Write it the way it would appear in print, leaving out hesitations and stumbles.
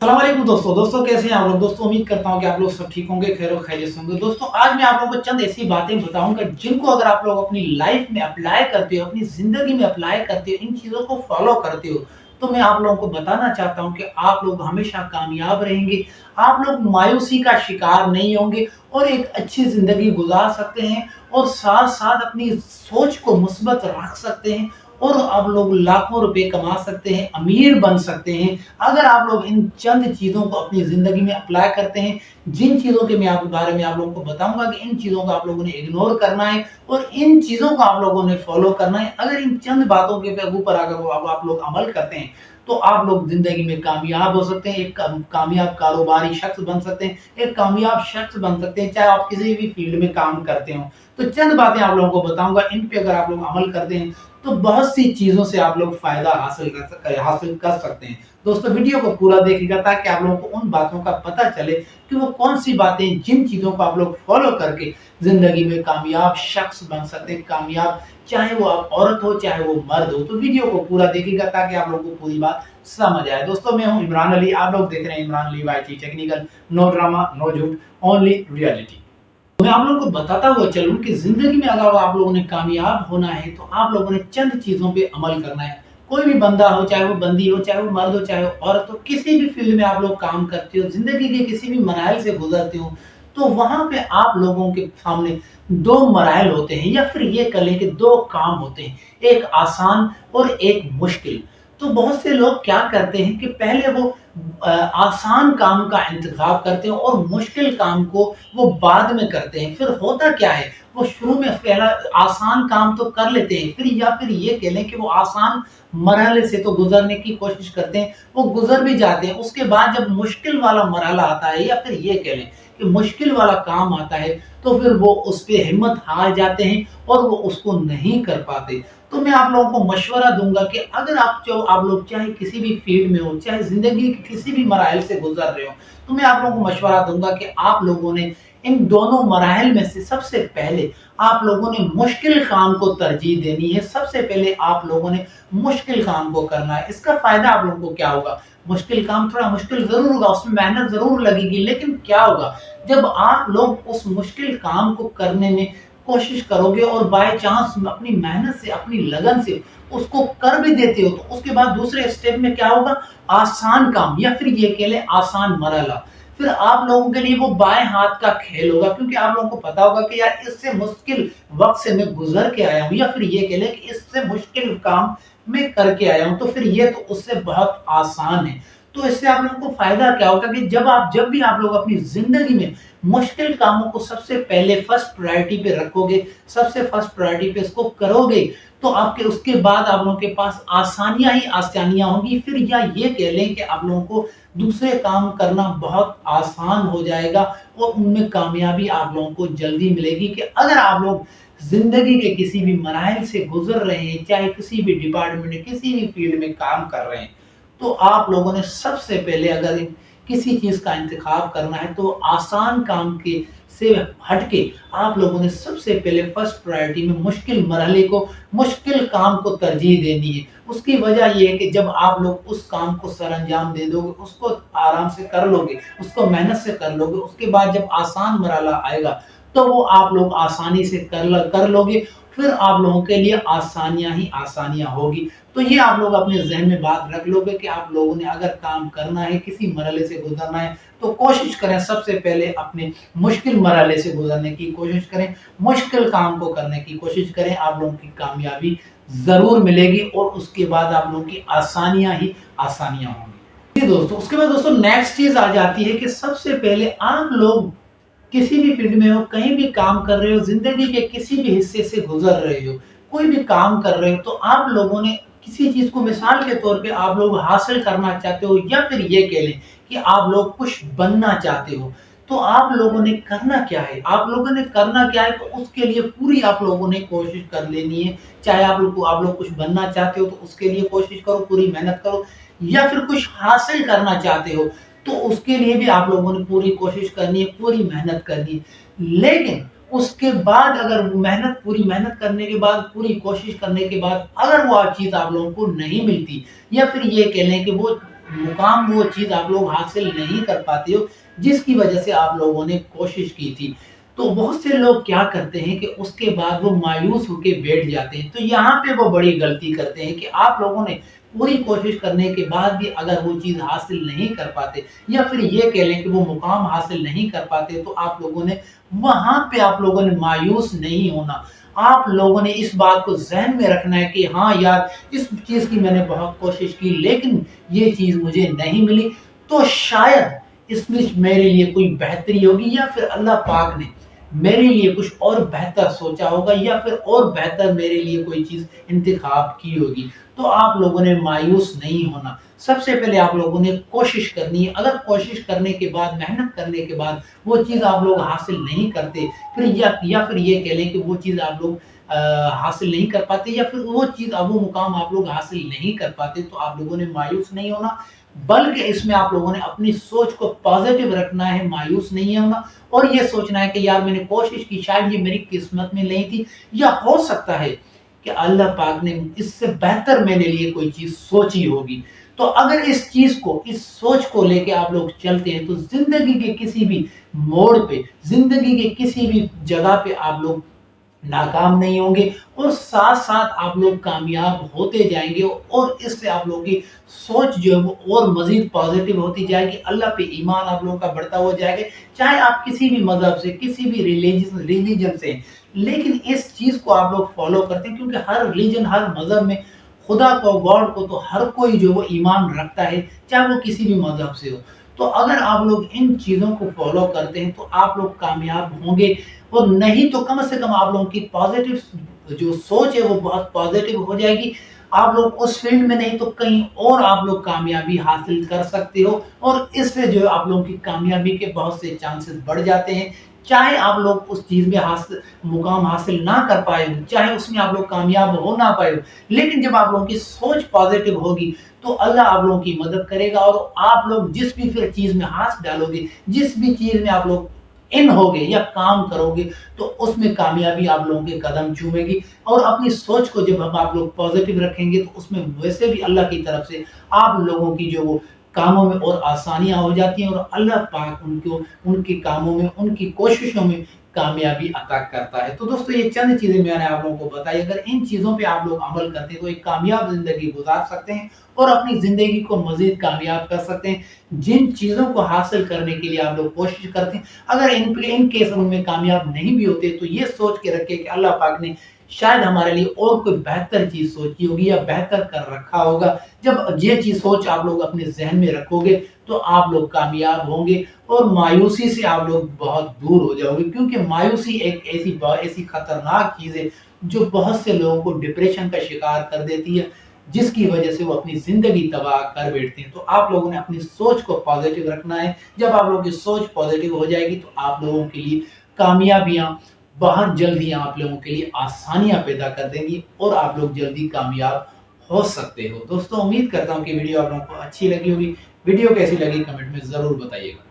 अस्सलामुअलैकुम दोस्तों कैसे हैं आप लोग। दोस्तों उम्मीद करता हूं कि आप लोग सब ठीक होंगे, खैर और खैरियत से होंगे। दोस्तों आज मैं आप लोगों को चंद ऐसी बातें बताऊंगा जिनको अगर आप लोग अपनी लाइफ में अप्लाई करते हो, अपनी जिंदगी में अप्लाई करते हो, इन चीजों को फॉलो करते हो, तो मैं आप लोगों को बताना चाहता हूं कि आप लोग हमेशा कामयाब रहेंगे, आप लोग मायूसी का शिकार नहीं होंगे और एक अच्छी जिंदगी गुजार सकते हैं और साथ साथ अपनी सोच को मुस्बत रख सकते हैं और आप लोग लाखों रुपए कमा सकते हैं, अमीर बन सकते हैं अगर आप लोग इन चंद चीजों को अपनी जिंदगी में अप्लाई करते हैं। जिन चीजों के मैं आपके बारे में आप लोगों को बताऊंगा कि इन चीजों को आप लोगों ने इग्नोर करना है और इन चीजों को आप लोगों ने फॉलो करना है। अगर इन चंद बातों के ऊपर अगर आप लोग अमल करते हैं तो आप लोग जिंदगी में कामयाब हो सकते हैं, एक कामयाब कारोबारी शख्स बन सकते हैं, एक कामयाब शख्स बन सकते हैं, चाहे आप किसी भी फील्ड में काम करते हो। तो चंद बातें आप लोगों को बताऊंगा, इन पे अगर आप लोग अमल करते हैं तो बहुत सी चीजों से आप लोग फायदा हासिल कर सकते हैं। दोस्तों वीडियो को पूरा देखिएगा ताकि आप लोगों को उन बातों का पता चले कि वो कौन सी बातें, जिन चीजों को आप लोग फॉलो करके जिंदगी में कामयाब शख्स बन सकते हैं, कामयाब, चाहे वो आप औरत हो चाहे वो मर्द हो। तो वीडियो को पूरा देखिएगा ताकि आप लोगों को पूरी बात समझ आए। दोस्तों मैं हूं इमरान अली, आप लोग देख रहे हैं Imran Ali YT technical. No drama, no झूठ, ओनली रियलिटी। मैं आप लोगों को बताता हुआ चलूं कि जिंदगी में अगर आप लोगों ने कामयाब होना है तो आप लोगों ने चंद चीजों पे अमल करना है। कोई भी बंदा हो, चाहे वो बंदी हो, चाहे वो मर्द हो, चाहे वो औरत हो, किसी भी फील्ड में आप लोग काम करते हो, जिंदगी के किसी भी मराइल से गुजरते हो, तो वहां पे आप लोगों के सामने दो मराइल होते हैं, या फिर ये कह लें कि दो काम होते हैं, एक आसान और एक मुश्किल। तो बहुत से लोग क्या करते हैं कि पहले वो आसान काम का इंतखाब करते हैं और मुश्किल काम को वो बाद में करते हैं। फिर होता क्या है, वो शुरू में पहला आसान काम तो कर लेते हैं, फिर या फिर ये कह लें कि वो आसान मरहले से तो गुजरने की कोशिश करते हैं, वो गुजर भी जाते हैं। उसके बाद जब मुश्किल वाला मरहला आता है या फिर ये कह लें कि मुश्किल वाला काम आता है, तो फिर वो उस पे हिम्मत हार जाते हैं और वो उसको नहीं कर पाते। तो मैं आप लोगों को मशवरा दूंगा कि अगर आप लोग चाहे किसी भी फील्ड में हो, चाहे जिंदगी के किसी भी मराइल से गुजर रहे हो, तो मैं आप लोगों को मशवरा दूंगा कि आप लोगों ने इन दोनों मराइल में से सबसे पहले आप लोगों ने मुश्किल काम को तरजीह देनी है। सबसे पहले आप लोगों ने मुश्किल काम को करना है। इसका फायदा आप लोगों को क्या होगा, मुश्किल काम थोड़ा मुश्किल जरूर होगा, उसमें मेहनत जरूर लगेगी, लेकिन क्या होगा जब आप लोग उस मुश्किल काम को करने में कोशिश करोगे और बाय चांस अपनी मेहनत से, अपनी लगन से उसको कर भी देते हो, तो उसके बाद दूसरे स्टेप में क्या होगा, आसान काम या फिर ये कह लें आसान मरहला, फिर आप लोगों के लिए वो बाएं हाथ का खेल होगा, क्योंकि आप लोगों को पता होगा कि यार इससे मुश्किल वक्त से मैं गुजर के आया हूं, या फिर ये कह लें कि इससे मुश्किल काम मैं करके आया हूं, तो फिर ये तो उससे बहुत आसान है। तो इससे आप लोगों को फायदा क्या होगा कि जब भी आप लोग अपनी जिंदगी में मुश्किल कामों को सबसे पहले फर्स्ट प्रायोरिटी पे रखोगे, सबसे फर्स्ट प्रायोरिटी पे इसको करोगे, तो आपके उसके बाद आप लोगों के पास आसानियां ही आसानियां होंगी। फिर या ये कह लें कि आप लोगों को दूसरे काम करना बहुत आसान हो जाएगा और उनमें कामयाबी आप लोगों को जल्दी मिलेगी। कि अगर आप लोग जिंदगी के किसी भी मराइल से गुजर रहे हैं, चाहे किसी भी डिपार्टमेंट में, किसी भी फील्ड में काम कर रहे हैं, तो आप लोगों ने सबसे पहले अगर किसी चीज का इंतखाब करना है तो आसान काम के से हटके आप लोगों ने सबसे पहले फर्स्ट प्रायोरिटी में मुश्किल मरहले को, मुश्किल काम को तरजीह देनी है। उसकी वजह यह है कि जब आप लोग उस काम को सर अंजाम दे दोगे, उसको आराम से कर लोगे, उसको मेहनत से कर लोगे, उसके बाद जब आसान मरहला आएगा तो वो आप लोग आसानी से कर लोगे, फिर आप लोगों के लिए आसानियां ही आसानियां होगी। तो ये आप लोग अपने जहन में बात रख लोगे कि आप लोगों ने अगर काम करना है, किसी मरहले से गुजरना है, तो कोशिश करें सबसे पहले अपने मुश्किल मरहले से गुजरने की कोशिश करें, मुश्किल काम को करने की कोशिश करें। आप लोगों की कामयाबी जरूर मिलेगी और उसके बाद आप लोगों की आसानियां ही आसानियां होंगी। दोस्तों उसके बाद दोस्तों नेक्स्ट चीज आ जाती है कि सबसे पहले आप लोग किसी भी फील्ड में हो, कहीं भी काम कर रहे हो, जिंदगी के किसी भी हिस्से से गुजर रहे हो, कोई भी काम कर रहे हो, तो आप लोगों ने किसी चीज को मिसाल के तौर पे आप लोग हासिल करना चाहते हो, या फिर ये कह लें कि आप लोग कुछ बनना चाहते हो, तो आप लोगों ने करना क्या है, आप लोगों ने करना क्या है, तो उसके लिए पूरी आप लोगों ने कोशिश कर लेनी है। चाहे आप लोग कुछ बनना चाहते हो तो उसके लिए कोशिश करो, पूरी मेहनत करो, या फिर कुछ हासिल करना चाहते हो तो उसके लिए भी आप लोगों ने पूरी कोशिश करनी है, पूरी मेहनत करनी है। लेकिन उसके बाद अगर पूरी मेहनत करने के बाद, पूरी कोशिश करने के बाद अगर वो चीज आप लोगों को नहीं मिलती, या फिर ये कह लें कि वो मुकाम, वो चीज़ आप लोग हासिल नहीं कर पाते हो जिस की वजह से आप लोगों ने कोशिश की थी। तो बहुत से लोग क्या करते हैं कि उसके बाद वो मायूस होके बैठ जाते हैं। तो यहाँ पे वो बड़ी गलती करते हैं कि आप लोगों ने पूरी कोशिश करने के बाद भी अगर वो चीज़ हासिल नहीं कर पाते, या फिर ये कह लें कि वो मुकाम हासिल नहीं कर पाते, तो आप लोगों ने वहाँ पे आप लोगों ने मायूस नहीं होना। आप लोगों ने इस बात को ज़हन में रखना है कि हाँ यार, इस चीज़ की मैंने बहुत कोशिश की लेकिन ये चीज़ मुझे नहीं मिली, तो शायद इसमें मेरे लिए कोई बेहतरी होगी, या फिर अल्लाह पाक ने मेरे लिए कुछ और बेहतर सोचा होगा, या फिर और बेहतर मेरे लिए कोई चीज़ इंतखाब की होगी। तो आप लोगों ने मायूस नहीं होना। सबसे पहले आप लोगों ने कोशिश करनी है। अगर कोशिश करने के बाद, मेहनत करने के बाद वो चीज़ आप लोग हासिल नहीं करते, फिर या फिर ये कह लें कि वो चीज़ आप लोग हासिल नहीं कर पाते, या फिर वो चीज़ वो मुकाम आप लोग हासिल नहीं कर पाते, तो आप लोगों ने मायूस नहीं होना, बल्कि इसमें आप लोगों ने अपनी सोच को पॉजिटिव रखना है, मायूस नहीं होना, और ये सोचना है कि यार मैंने कोशिश की, शायद ये मेरी किस्मत में नहीं थी, या हो सकता है कि अल्लाह पाक ने इससे बेहतर मेरे लिए कोई चीज़ सोची होगी। तो अगर इस चीज़ को, इस सोच को लेके आप लोग चलते हैं, तो ज़िंदगी के किसी भी मोड़ पे, ज़िंदगी के किसी भी जगह पे आप लोग नाकाम नहीं होंगे, और साथ-साथ आप लोग कामयाब होते जाएँगे, और इससे आप लोगों की सोच जो है वो और मज़ीद पॉज़िटिव होती जाएगी। अल्लाह पे ईमान आप लोगों का बढ़ता हुआ जाएगा, चाहे आप किसी भी मज़हब से, किसी भी रिलीजन से हैं। लेकिन इस चीज़ को आप लोग फ़ॉलो करते हैं, क्योंकि हर रिलीजन, हर मज़हब में खुदा को, गॉड को तो हर कोई जो वो ईमान रखता है, चाहे वो किसी भी मज़हब से हो। तो अगर आप लोग इन चीज़ों को फ़ॉलो करते हैं, तो आप लोग कामयाब होंगे, और नहीं तो कम से कम आप लोगों की पॉज़िटिव जो सोच है वो बहुत पॉज़िटिव हो जाएगी। आप लोग उस फ़ील्ड में नहीं तो कहीं और आप लोग कामयाबी हासिल कर सकते हो, और इससे जो है आप लोगों की कामयाबी के बहुत से चांसेस बढ़ जाते हैं। चाहे आप लोग उस चीज़ में मुकाम हासिल ना कर पाए हो, चाहे उसमें आप लोग कामयाब हो ना पाए हो, लेकिन जब आप लोगों की सोच पॉज़िटिव होगी, तो अल्लाह आप लोगों की मदद करेगा, और आप लोग जिस भी फिर चीज़ में हाथ डालोगे, जिस भी चीज़ में आप लोग इन होगे या काम करोगे, तो उसमें कामयाबी आप लोगों के कदम चूमेगी। और अपनी सोच को जब हम आप लोग पॉजिटिव रखेंगे, तो उसमें वैसे भी अल्लाह की तरफ से आप लोगों की जो वो कामों में और आसानियां हो जाती हैं, और अल्लाह पाक उनको, उनके कामों में, उनकी कोशिशों में कामयाबी अता करता है। तो दोस्तों, ये चंद चीज़ें मैंने आप लोगों को बताई। अगर इन चीज़ों पे आप लोग अमल करते हैं, तो एक कामयाब ज़िंदगी गुज़ार सकते हैं, और अपनी ज़िंदगी को मज़ीद कामयाब कर सकते हैं। जिन चीज़ों को हासिल करने के लिए आप लोग कोशिश करते हैं, अगर इन केस उनमें कामयाब नहीं भी होते, तो ये सोच के रखें कि अल्लाह पाक ने शायद हमारे लिए और कोई बेहतर चीज़ सोची होगी, या बेहतर कर रखा होगा। जब ये चीज़ सोच आप लोग अपने ज़हन में रखोगे, तो आप लोग कामयाब होंगे, और मायूसी से आप लोग बहुत दूर हो जाओगे, क्योंकि मायूसी एक ऐसी खतरनाक चीज़ है जो बहुत से लोगों को डिप्रेशन का शिकार कर देती है, जिसकी वजह से वो अपनी ज़िंदगी तबाह कर बैठते हैं। तो आप लोगों ने अपनी सोच को पॉजिटिव रखना है। जब आप लोगों की सोच पॉजिटिव हो जाएगी, तो आप लोगों के लिए कामयाबियाँ बहुत जल्दी आप लोगों के लिए आसानियाँ पैदा कर देंगी, और आप लोग जल्दी कामयाब हो सकते हो। दोस्तों, उम्मीद करता हूँ कि वीडियो आप लोगों को अच्छी लगी होगी। वीडियो कैसी लगी कमेंट में ज़रूर बताइएगा।